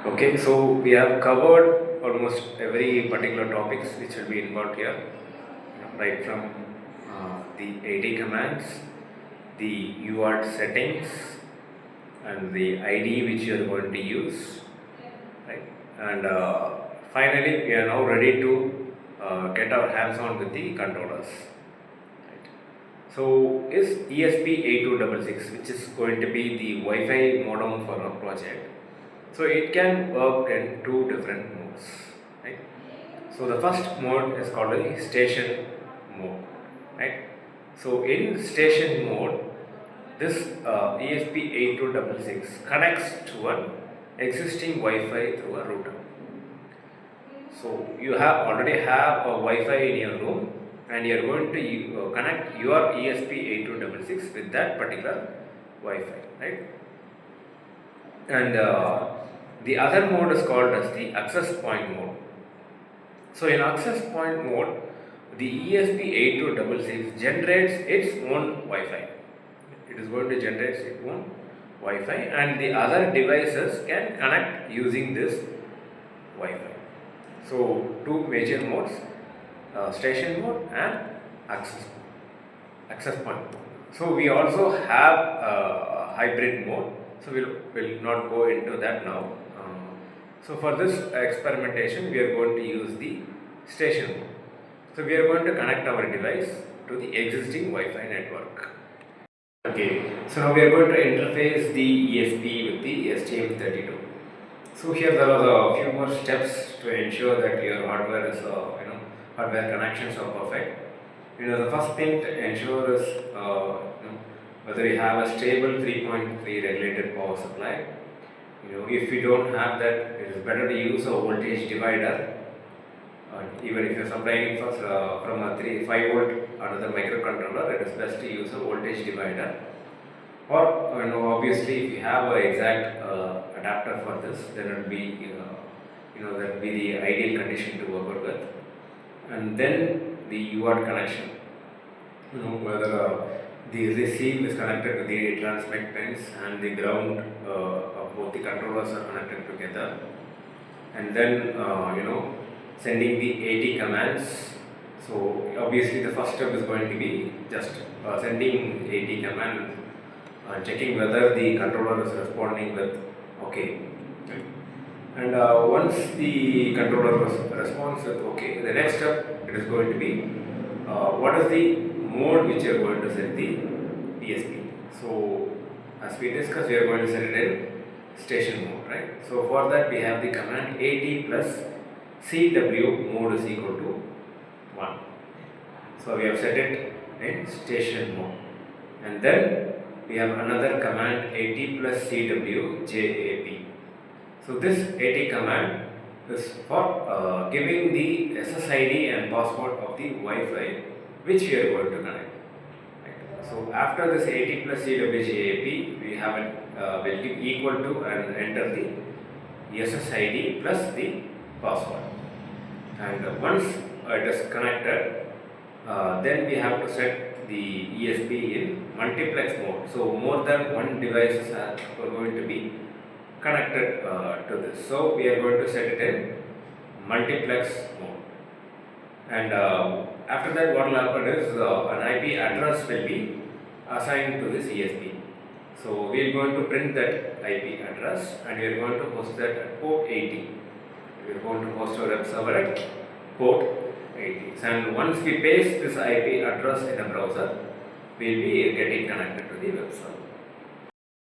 Okay, so we have covered almost every particular topics which will be involved here, right from the AD commands, the UART settings, and the ID which you are going to use, right? And finally, we are now ready to get our hands on with the controllers. Right. So, is ESP8266, which is going to be the Wi-Fi modem for our project, so it can work in two different modes, right? So the first mode is called the station mode, right? So in station mode, this ESP8266 connects to an existing Wi-Fi through a router. So you have already have a Wi-Fi in your room, and you are going to connect your ESP8266 with that particular Wi-Fi, right? And the other mode is called as the access point mode. So in access point mode, the ESP8266 generates its own Wi-Fi. It is going to generate its own Wi-Fi, and the other devices can connect using this Wi-Fi. So two major modes, station mode and access point mode. So we also have a hybrid mode. So we'll not go into that now. So for this experimentation, we are going to use the station mode. So we are going to connect our device to the existing Wi-Fi network. Okay, so now we are going to interface the ESP with the STM32. So here there are a few more steps to ensure that your hardware is, hardware connections are perfect. The first thing to ensure is whether you have a stable 3.3 regulated power supply. If you don't have that, it is better to use a voltage divider. Even if you are supplying it from a 5 volt another microcontroller, it is best to use a voltage divider. Or obviously, if you have an exact adapter for this, then it will be that will be the ideal condition to work with. And then the UART connection. Whether the receive is connected to the transmit pins and the ground of both the controllers are connected together, and then sending the AT commands. So obviously the first step is going to be just sending AT command, checking whether the controller is responding with OK. And once the controller responds with OK, the next step it is going to be what is the mode which you are going to set the ESP. So as we discussed, we are going to set it in station mode, right? So for that we have the command AT plus CW mode is equal to 1. So we have set it in station mode, and then we have another command AT plus CW JAP. So this AT command is for giving the SSID and password of the Wi-Fi which we are going to connect. Right. So after this AT plus CW JAP, we have it will give equal to and enter the SSID plus the password. And once it is connected, then we have to set the ESP in multiplex mode. So more than one devices are going to be connected to this. So we are going to set it in multiplex mode. And after that, what will happen is an IP address will be assigned to this ESP. So we are going to print that IP address, and we are going to host that at port 80. We are going to host our web server at port 80. And once we paste this IP address in a browser, we will be getting connected to the web server.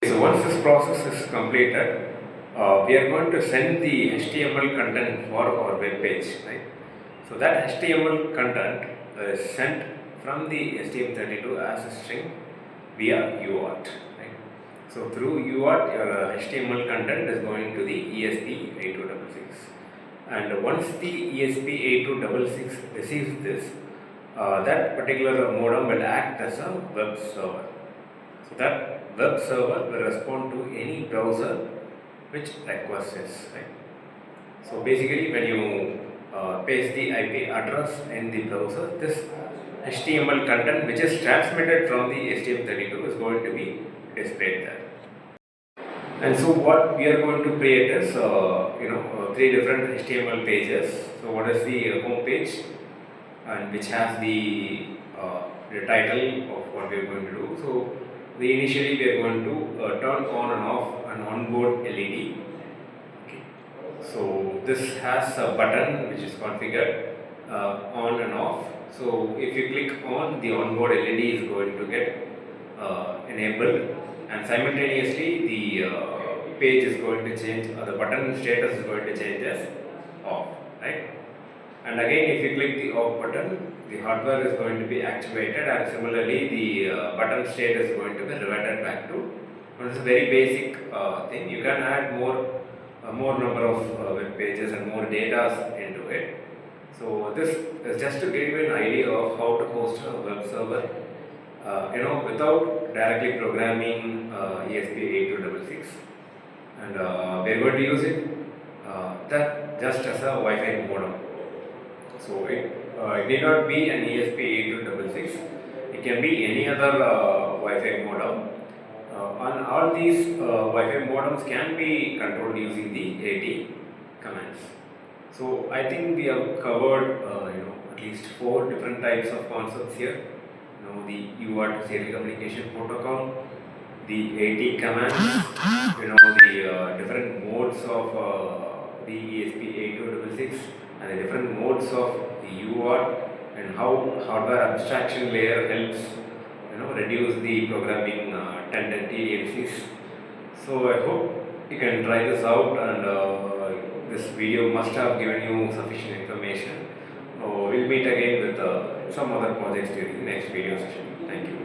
So once this process is completed, we are going to send the HTML content for our web page, right? So that HTML content is sent from the STM32 as a string via UART. Right? So through UART, your HTML content is going to the ESP8266. And once the ESP8266 receives this, that particular modem will act as a web server. So that web server will respond to any browser which requests this. Right? So basically, when you paste the IP address in the browser, this HTML content which is transmitted from the STM32 is going to be displayed there. And so what we are going to create is, three different HTML pages. So what is the home page, and which has the title of what we are going to do. So initially we are going to turn on and off an onboard LED. Okay. So this has a button which is configured on and off. So if you click on, the onboard LED is going to get enabled, and simultaneously the page is going to change, the button status is going to change as off, right? And again, if you click the off button, the hardware is going to be activated, and similarly the button state is going to be reverted back to. It's a very basic thing. You can add more number of web pages and more data into it. So this is just to give you an idea of how to host a web server, without directly programming ESP8266, and we're going to use it that just as a Wi-Fi modem. So it need not be an ESP8266. It can be any other Wi-Fi modem. And all these Wi-Fi modems can be controlled using the AT commands. So I think we have covered at least 4 different types of concepts here. The UART serial communication protocol, the AT commands, the different modes of the ESP8266, and the different modes of the UART, and how hardware abstraction layer helps reduce the programming tendencies. So I hope you can try this out, and this video must have given you sufficient information. We'll meet again with some other projects during the next video session. Thank you.